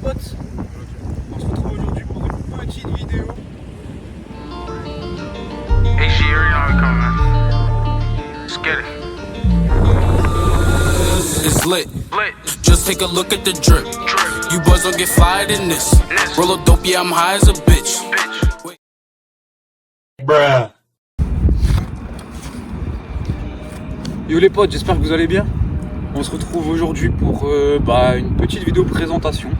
potes, on se retrouve aujourd'hui pour une petite vidéo. Hey, G, you already know how we come, man. Let's get it. It's lit. Lit. Just take a look at the drip. Drip. You boys don't get fired in this. Roll a dope, yeah, I'm high as a bitch. Bitch. Bruh. Yo les potes, j'espère que vous allez bien. On se retrouve aujourd'hui pour une petite vidéo présentation.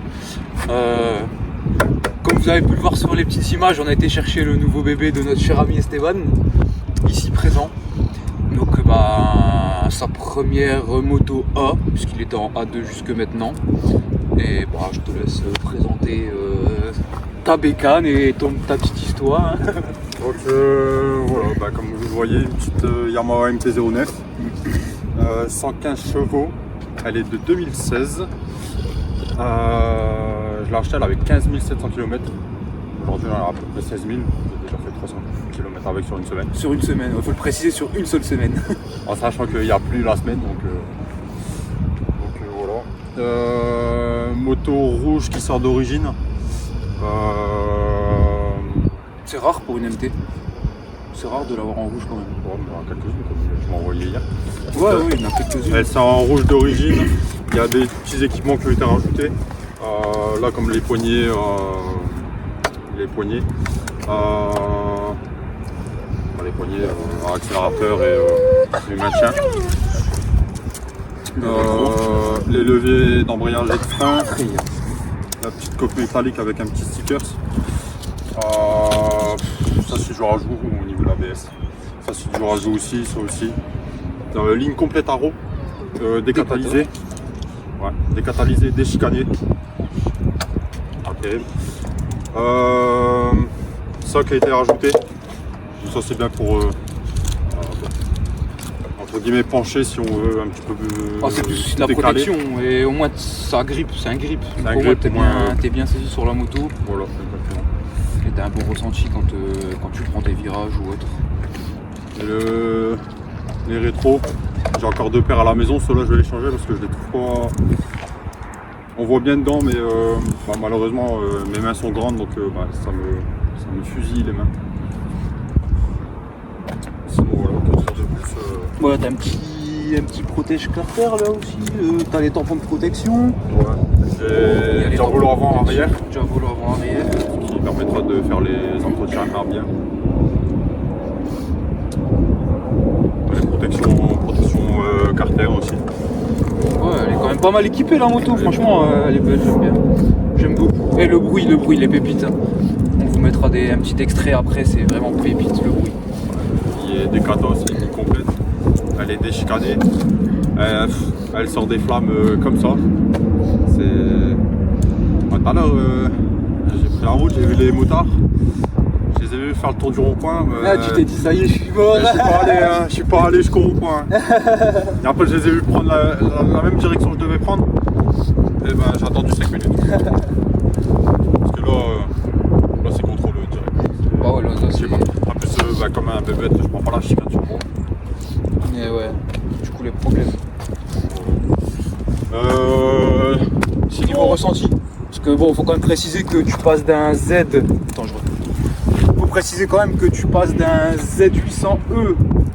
Comme vous avez pu le voir sur les petites images, on a été chercher le nouveau bébé de notre cher ami Esteban, ici présent. Donc sa première moto A, puisqu'il était en A2 jusque maintenant. Et je te laisse présenter ta bécane et ta petite histoire. Donc voilà, comme vous le voyez, une petite Yamaha MT-09, 115 chevaux, elle est de 2016. Je l'ai achetée, elle avait 15 700 km. Aujourd'hui, elle a à peu près 16 000. J'ai déjà fait 300 km avec sur une semaine. Sur une semaine, il faut le préciser, sur une seule semaine. En sachant qu'il n'y a plus la semaine, donc voilà. Moto rouge qui sort d'origine. C'est rare pour une MT. C'est rare de l'avoir en rouge quand même. Bon, il y en a quelques-unes, comme je m'en envoyais hier. Ouais, il y en a quelques-unes. Elle sort en rouge d'origine. Il y a des petits équipements qui ont été rajoutés. Là, comme les poignées. Les poignées, accélérateur et maintien. Les leviers d'embrayage et de frein. La petite coque métallique avec un petit sticker. Ça c'est jour à jour au niveau de l'ABS. Ça c'est jour à jour aussi, ça aussi. Ligne complète à ro, décatalysée. Ouais, décatalysée, déchicanée. Ok. Ça qui a été rajouté. Ça c'est bien pour entre guillemets pencher si on veut un petit peu c'est plus de la décaler. protection et au moins ça grippe, c'est un grip. C'est un Au moins grip, t'es bien saisi sur la moto. Voilà, exactement. Et t'as un bon ressenti quand tu prends tes virages ou autre. Les rétros, j'ai encore deux paires à la maison, ceux-là je vais les changer parce que je les trouve pas. On voit bien dedans, mais malheureusement mes mains sont grandes, donc ça me fusille les mains. Sinon voilà, quelque chose de plus. Voilà, t'as un petit protège carter là aussi. T'as les tampons de protection. Ouais. J'ai déjà volant avant arrière. Déjà volant avant arrière. Qui permettra de faire les entretiens bien. Les protections carter aussi. Ouais, elle est quand même pas mal équipée la moto, franchement, elle est belle, j'aime bien. J'aime beaucoup. Et le bruit, les pépites. On vous mettra un petit extrait après, c'est vraiment pépite le bruit. Il y a des catas, c'est une ligne complète. Elle est déchicanée. Elle sort des flammes comme ça. Tout à l'heure, j'ai pris la route, j'ai vu les motards. Je les ai vus faire le tour du rond-point. Tu t'es dit ça y est, je suis mort. Je suis pas allé jusqu'au rond-point. Et après, je les ai vus prendre la même direction que je devais prendre. Et j'ai attendu 5 minutes. Parce que là c'est contrôle direct. Là, c'est bon. En plus, comme un bébête, je prends pas la chicane sur moi. Mais ouais, du coup, les problèmes. C'est niveau ressenti. Parce que faut quand même préciser que tu passes d'un Z. Attends, faut préciser quand même que tu passes d'un Z800E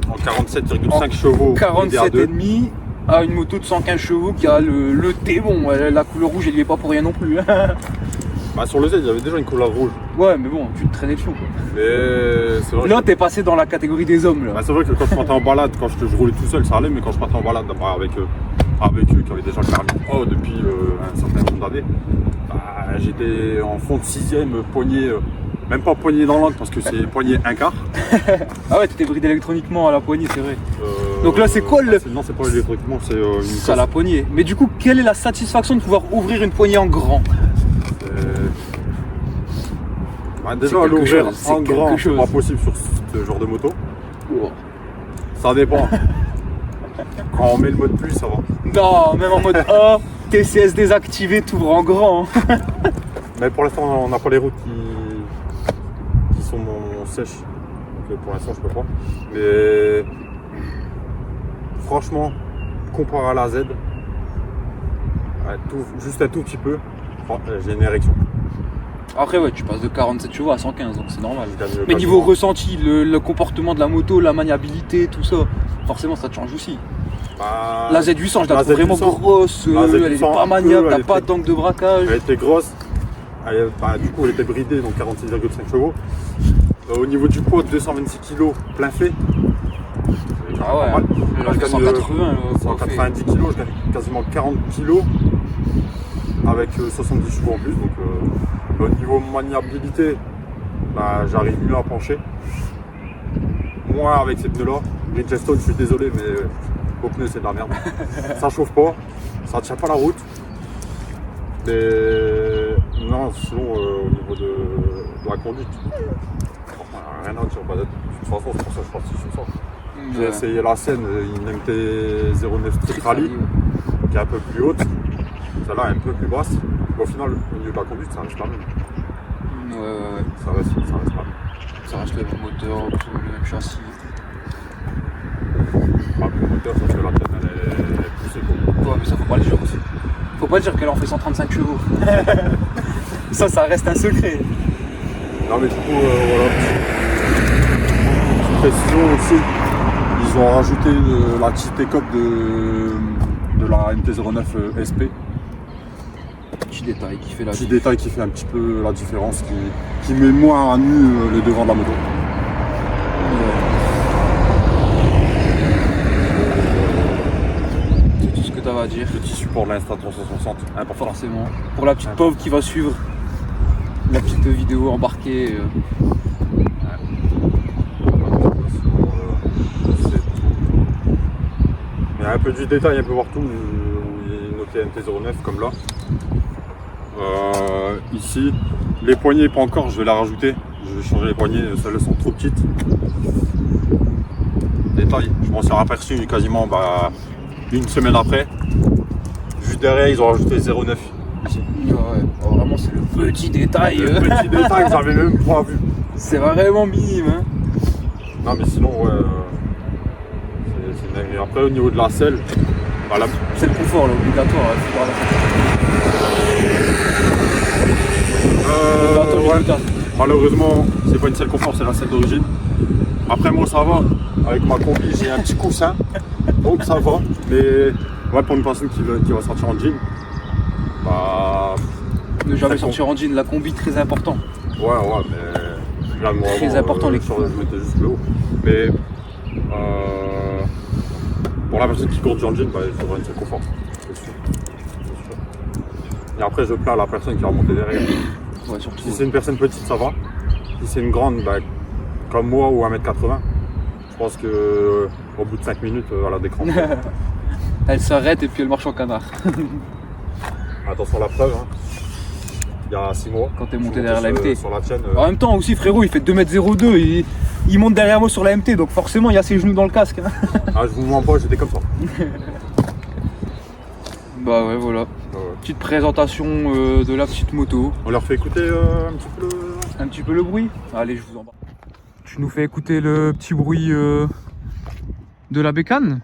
En 47,5 chevaux. 47,5 à une moto de 115 chevaux qui a le T. Bon, la couleur rouge, elle y est pas pour rien non plus. Sur le Z, il y avait déjà une couleur rouge. Ouais, mais bon, tu te traînais dessus. Mais c'est vrai. Là, t'es passé dans la catégorie des hommes. Là. C'est vrai que quand je partais en balade, quand je roulais tout seul, ça allait, mais quand je partais en balade avec eux qui avaient déjà le permis depuis un certain nombre d'années, j'étais en fond de 6ème, poignée, même pas poignée dans l'angle parce que c'est poignée un quart. Ah ouais, t'étais bridé électroniquement à la poignée, c'est vrai. Donc là, c'est quoi le. Non, c'est pas électroniquement, c'est une. C'est à la poignée. Mais du coup, quelle est la satisfaction de pouvoir ouvrir une poignée en grand? Déjà, l'ouvrir en grand, c'est pas possible sur ce genre de moto. Oh. Ça dépend. Quand on met le mode plus, ça va. Non, même en mode A, TCS désactivé, t'ouvres en grand. Mais pour l'instant, on n'a pas les routes qui sont sèches. Donc pour l'instant, je peux pas. Mais franchement, comparé à la Z, juste un tout petit peu, j'ai une érection. Après, ouais, tu passes de 47 chevaux à 115, donc c'est normal. Je gagne Mais quasiment- niveau ressenti, le comportement de la moto, la maniabilité, tout ça, forcément ça te change aussi. Bah, La Z800, je la la trouve vraiment Z800, grosse, la Z800, elle est pas maniable, elle t'as pas était- d'angle de braquage. Elle était grosse. Du coup, elle était bridée, donc 46,5 chevaux. Au niveau du poids, 226 kg plein fait. C'est Ah ouais, pas mal. elle Là, a je fait gagne 180, 190 kg, je gagne quasiment 40 kg avec 70 chevaux en plus. Donc, au niveau maniabilité, bah, j'arrive mieux à pencher. Moi, avec ces pneus-là, Bridgestone, je suis désolé, mais vos pneus, c'est de la merde. Ça chauffe pas, ça tient pas la route. Mais non, sinon, au niveau de la conduite, rien à dire. Bah, de toute façon, c'est pour ça que je suis parti sur ça. J'ai essayé la Seine, une MT-09 Street Rally, qui est un peu plus haute. Celle-là est un peu plus basse. Mais au final, au niveau de la conduite, ça reste la même. Ouais. Ça reste la même. Ça reste le même moteur, le même châssis. Ah, le moteur, ça fait la tienne, elle est poussée quoi. Ouais, mais ça faut pas le dire aussi. Faut pas dire qu'elle en fait 135 chevaux. ça reste un secret. Non mais du coup, voilà. Petite précision aussi, ils ont rajouté la petite pick-up de la MT-09 SP. Petit détail qui fait la Petit détail qui fait un petit peu la différence, qui met moins à nu le devant de la moto. C'est tout ce que t'avais à dire. Petit support de l'Insta 360, important. Forcément. Pour la petite pauvre qui va suivre la petite vidéo embarquée. C'est tout. Il y a un peu du détail un peu partout où il est noté MT-09 comme là. Ici, les poignées pas encore, je vais la rajouter. Je vais changer les poignées, celles-là sont trop petites. Détail, je m'en suis aperçu quasiment une semaine après. Juste derrière, ils ont rajouté 0,9 ici. Ouais, oh, vraiment c'est le petit détail. Le petit détail, j'avais même pas vu. C'est vraiment minime. Hein. Non mais sinon, ouais, c'est une dinguerie. Après, au niveau de la selle, C'est le confort là, obligatoire. Hein, faut voir la photo. ouais, malheureusement, c'est pas une selle confort, c'est la selle d'origine. Après, moi ça va. Avec ma combi, j'ai un petit coussin, donc ça va. Mais ouais, pour une personne qui va sortir en jean, bah. Ne jamais Très sortir en jean, la combi très important. Ouais, mais là, moi, Très avant, important, les je mettais juste le haut. Mais pour la personne qui conduit en jean, bah, il faudra une selle confort. C'est sûr. Et après, je plains la personne qui va monter derrière. Ouais, surtout. Si c'est une personne petite, ça va. Si c'est une grande, bah, comme moi ou 1m80, je pense que au bout de 5 minutes, elle a des crampes. Elle s'arrête et puis elle marche en canard. Attention à la preuve, hein. Il y a 6 mois. Quand t'es je monté suis derrière la MT. Sur la tienne. En même temps aussi frérot, il fait 2m02, il monte derrière moi sur la MT, donc forcément il y a ses genoux dans le casque. Hein. Je vous mens pas, j'étais comme ça. Bah ouais, voilà. Petite présentation de la petite moto. On leur fait écouter Un petit peu le bruit. Allez, je vous embarque. Tu nous fais écouter le petit bruit de la bécane.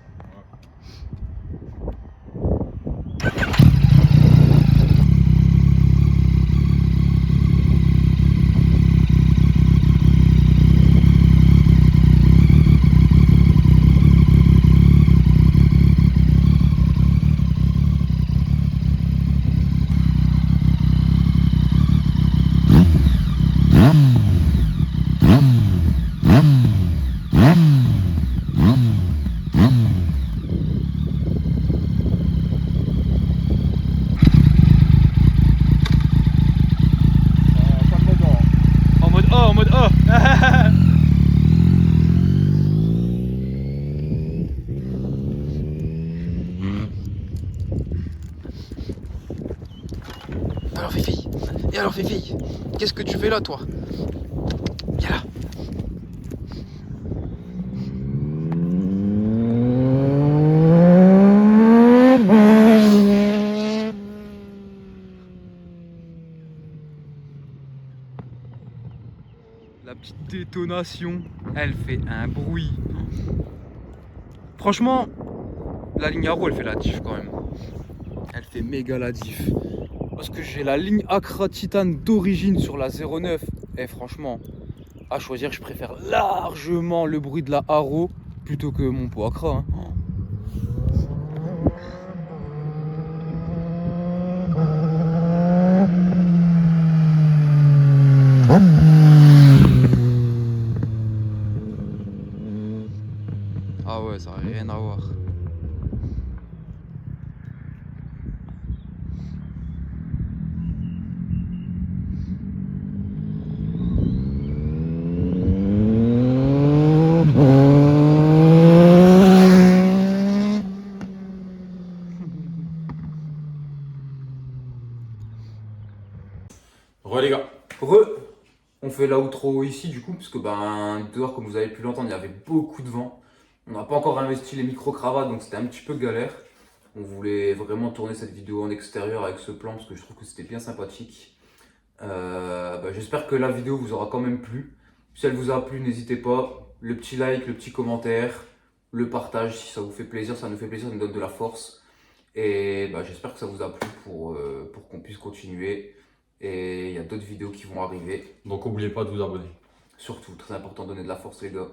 En mode A. Alors Fifi, et alors Fifi, qu'est-ce que tu fais là toi? Viens là. La petite détonation, elle fait un bruit. Franchement, la ligne à roue, elle fait la diff quand même. Elle fait méga la diff. Parce que j'ai la ligne Accra Titan d'origine sur la 09. Et franchement, à choisir, je préfère largement le bruit de la Haro plutôt que mon pot Accra. Hein. Ah ouais, ça n'a rien à voir. Re les gars. On fait l'outro ici du coup, parce que dehors, comme vous avez pu l'entendre, il y avait beaucoup de vent. On n'a pas encore investi les micro-cravates, donc c'était un petit peu galère. On voulait vraiment tourner cette vidéo en extérieur avec ce plan, parce que je trouve que c'était bien sympathique. J'espère que la vidéo vous aura quand même plu. Si elle vous a plu, n'hésitez pas. Le petit like, le petit commentaire, le partage, si ça vous fait plaisir, ça nous fait plaisir, ça nous donne de la force. Et j'espère que ça vous a plu pour qu'on puisse continuer. Et il y a d'autres vidéos qui vont arriver. Donc n'oubliez pas de vous abonner. Surtout, très important de donner de la force les gars.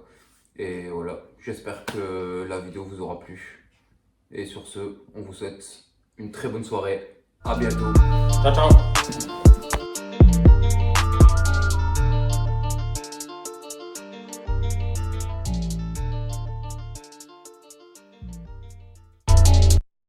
Et voilà, j'espère que la vidéo vous aura plu. Et sur ce, on vous souhaite une très bonne soirée. À bientôt. Ciao ciao.